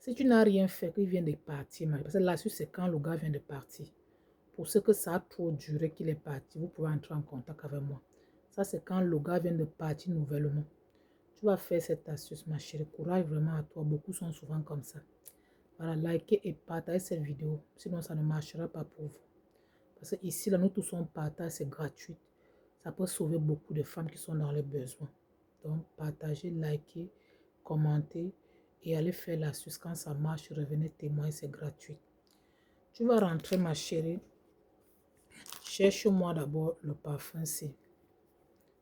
Si tu n'as rien fait, qu'il vient de partir, parce que l'astuce, c'est quand le gars vient de partir. Pour ce que ça a trop duré qu'il est parti, vous pouvez entrer en contact avec moi. Ça, c'est quand le gars vient de partir nouvellement. Tu vas faire cette astuce, ma chérie. Courage vraiment à toi. Beaucoup sont souvent comme ça. Voilà, likez et partagez cette vidéo. Sinon, ça ne marchera pas pour vous. Parce que ici, là, nous tous on partage, c'est gratuit. Ça peut sauver beaucoup de femmes qui sont dans les besoins. Donc, partagez, likez, commentez et allez faire l'astuce. Quand ça marche, revenez témoigner, c'est gratuit. Tu vas rentrer, ma chérie. Cherche-moi d'abord le parfum, c'est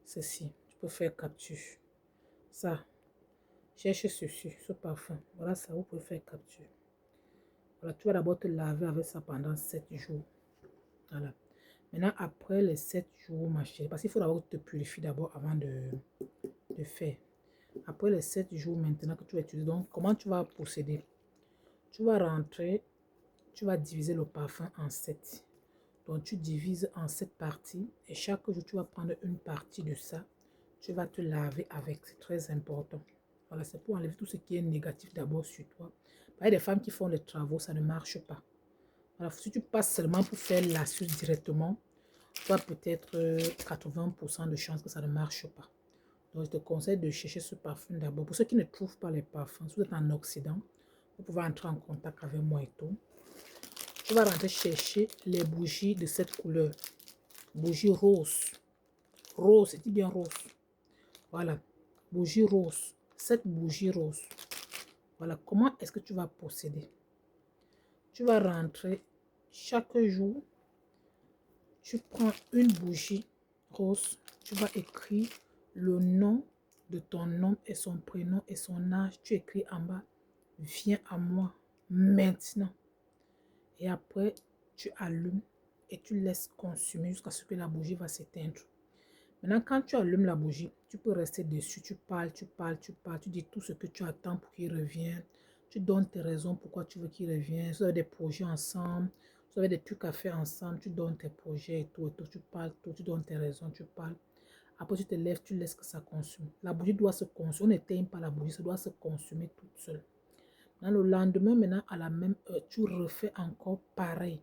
ceci. Tu peux faire capture. Ça. Cherche ceci, ce parfum. Voilà ça, vous pouvez faire capture. Voilà, tu vas d'abord te laver avec ça pendant 7 jours. Voilà. Maintenant, après les 7 jours, ma chérie, parce qu'il faut d'abord te purifier d'abord avant de faire. Après les 7 jours, maintenant que tu vas utiliser, donc comment tu vas procéder? Tu vas rentrer, tu vas diviser le parfum en 7. Donc, tu divises en 7 parties et chaque jour, tu vas prendre une partie de ça. Tu vas te laver avec, c'est très important. Voilà, c'est pour enlever tout ce qui est négatif d'abord sur toi. Il y a des femmes qui font des travaux, ça ne marche pas. Voilà, si tu passes seulement pour faire l'astuce directement, tu as peut-être 80% de chances que ça ne marche pas. Donc, je te conseille de chercher ce parfum d'abord. Pour ceux qui ne trouvent pas les parfums, si vous êtes en Occident, vous pouvez entrer en contact avec moi et tout. Tu vas rentrer chercher les bougies de cette couleur. Bougie rose. Rose, c'est bien rose. Voilà. Bougie rose. Cette bougie rose. Voilà. Comment est-ce que tu vas procéder? Tu vas rentrer chaque jour. Tu prends une bougie rose. Tu vas écrire le nom de ton homme et son prénom et son âge. Tu écris en bas. Viens à moi maintenant. Et après, tu allumes et tu laisses consumer jusqu'à ce que la bougie va s'éteindre. Maintenant, quand tu allumes la bougie, tu peux rester dessus. Tu parles, tu parles, tu parles. Tu dis tout ce que tu attends pour qu'il revienne. Tu donnes tes raisons pourquoi tu veux qu'il revienne. Si vous avez des projets ensemble, si vous avez des trucs à faire ensemble, tu donnes tes projets et tout. Tu parles, tout, tu donnes tes raisons, tu parles. Après, tu te lèves, tu laisses que ça consume. La bougie doit se consumer. On n'éteint pas la bougie, ça doit se consumer toute seule. Maintenant, le lendemain, maintenant, à la même heure, tu refais encore pareil.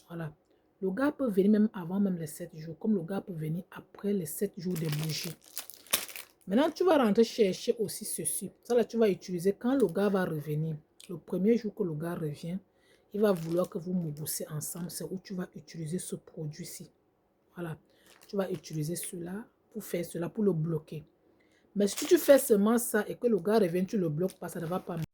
Voilà. Le gars peut venir même avant même les 7 jours, comme le gars peut venir après les 7 jours de bougie. Maintenant, tu vas rentrer chercher aussi ceci. Ça là, tu vas utiliser quand le gars va revenir. Le premier jour que le gars revient, il va vouloir que vous moussez ensemble. C'est où tu vas utiliser ce produit-ci. Voilà. Tu vas utiliser cela pour faire cela, pour le bloquer. Mais si tu fais seulement ça et que le gars revient, tu ne le bloques pas, ça ne va pas marcher.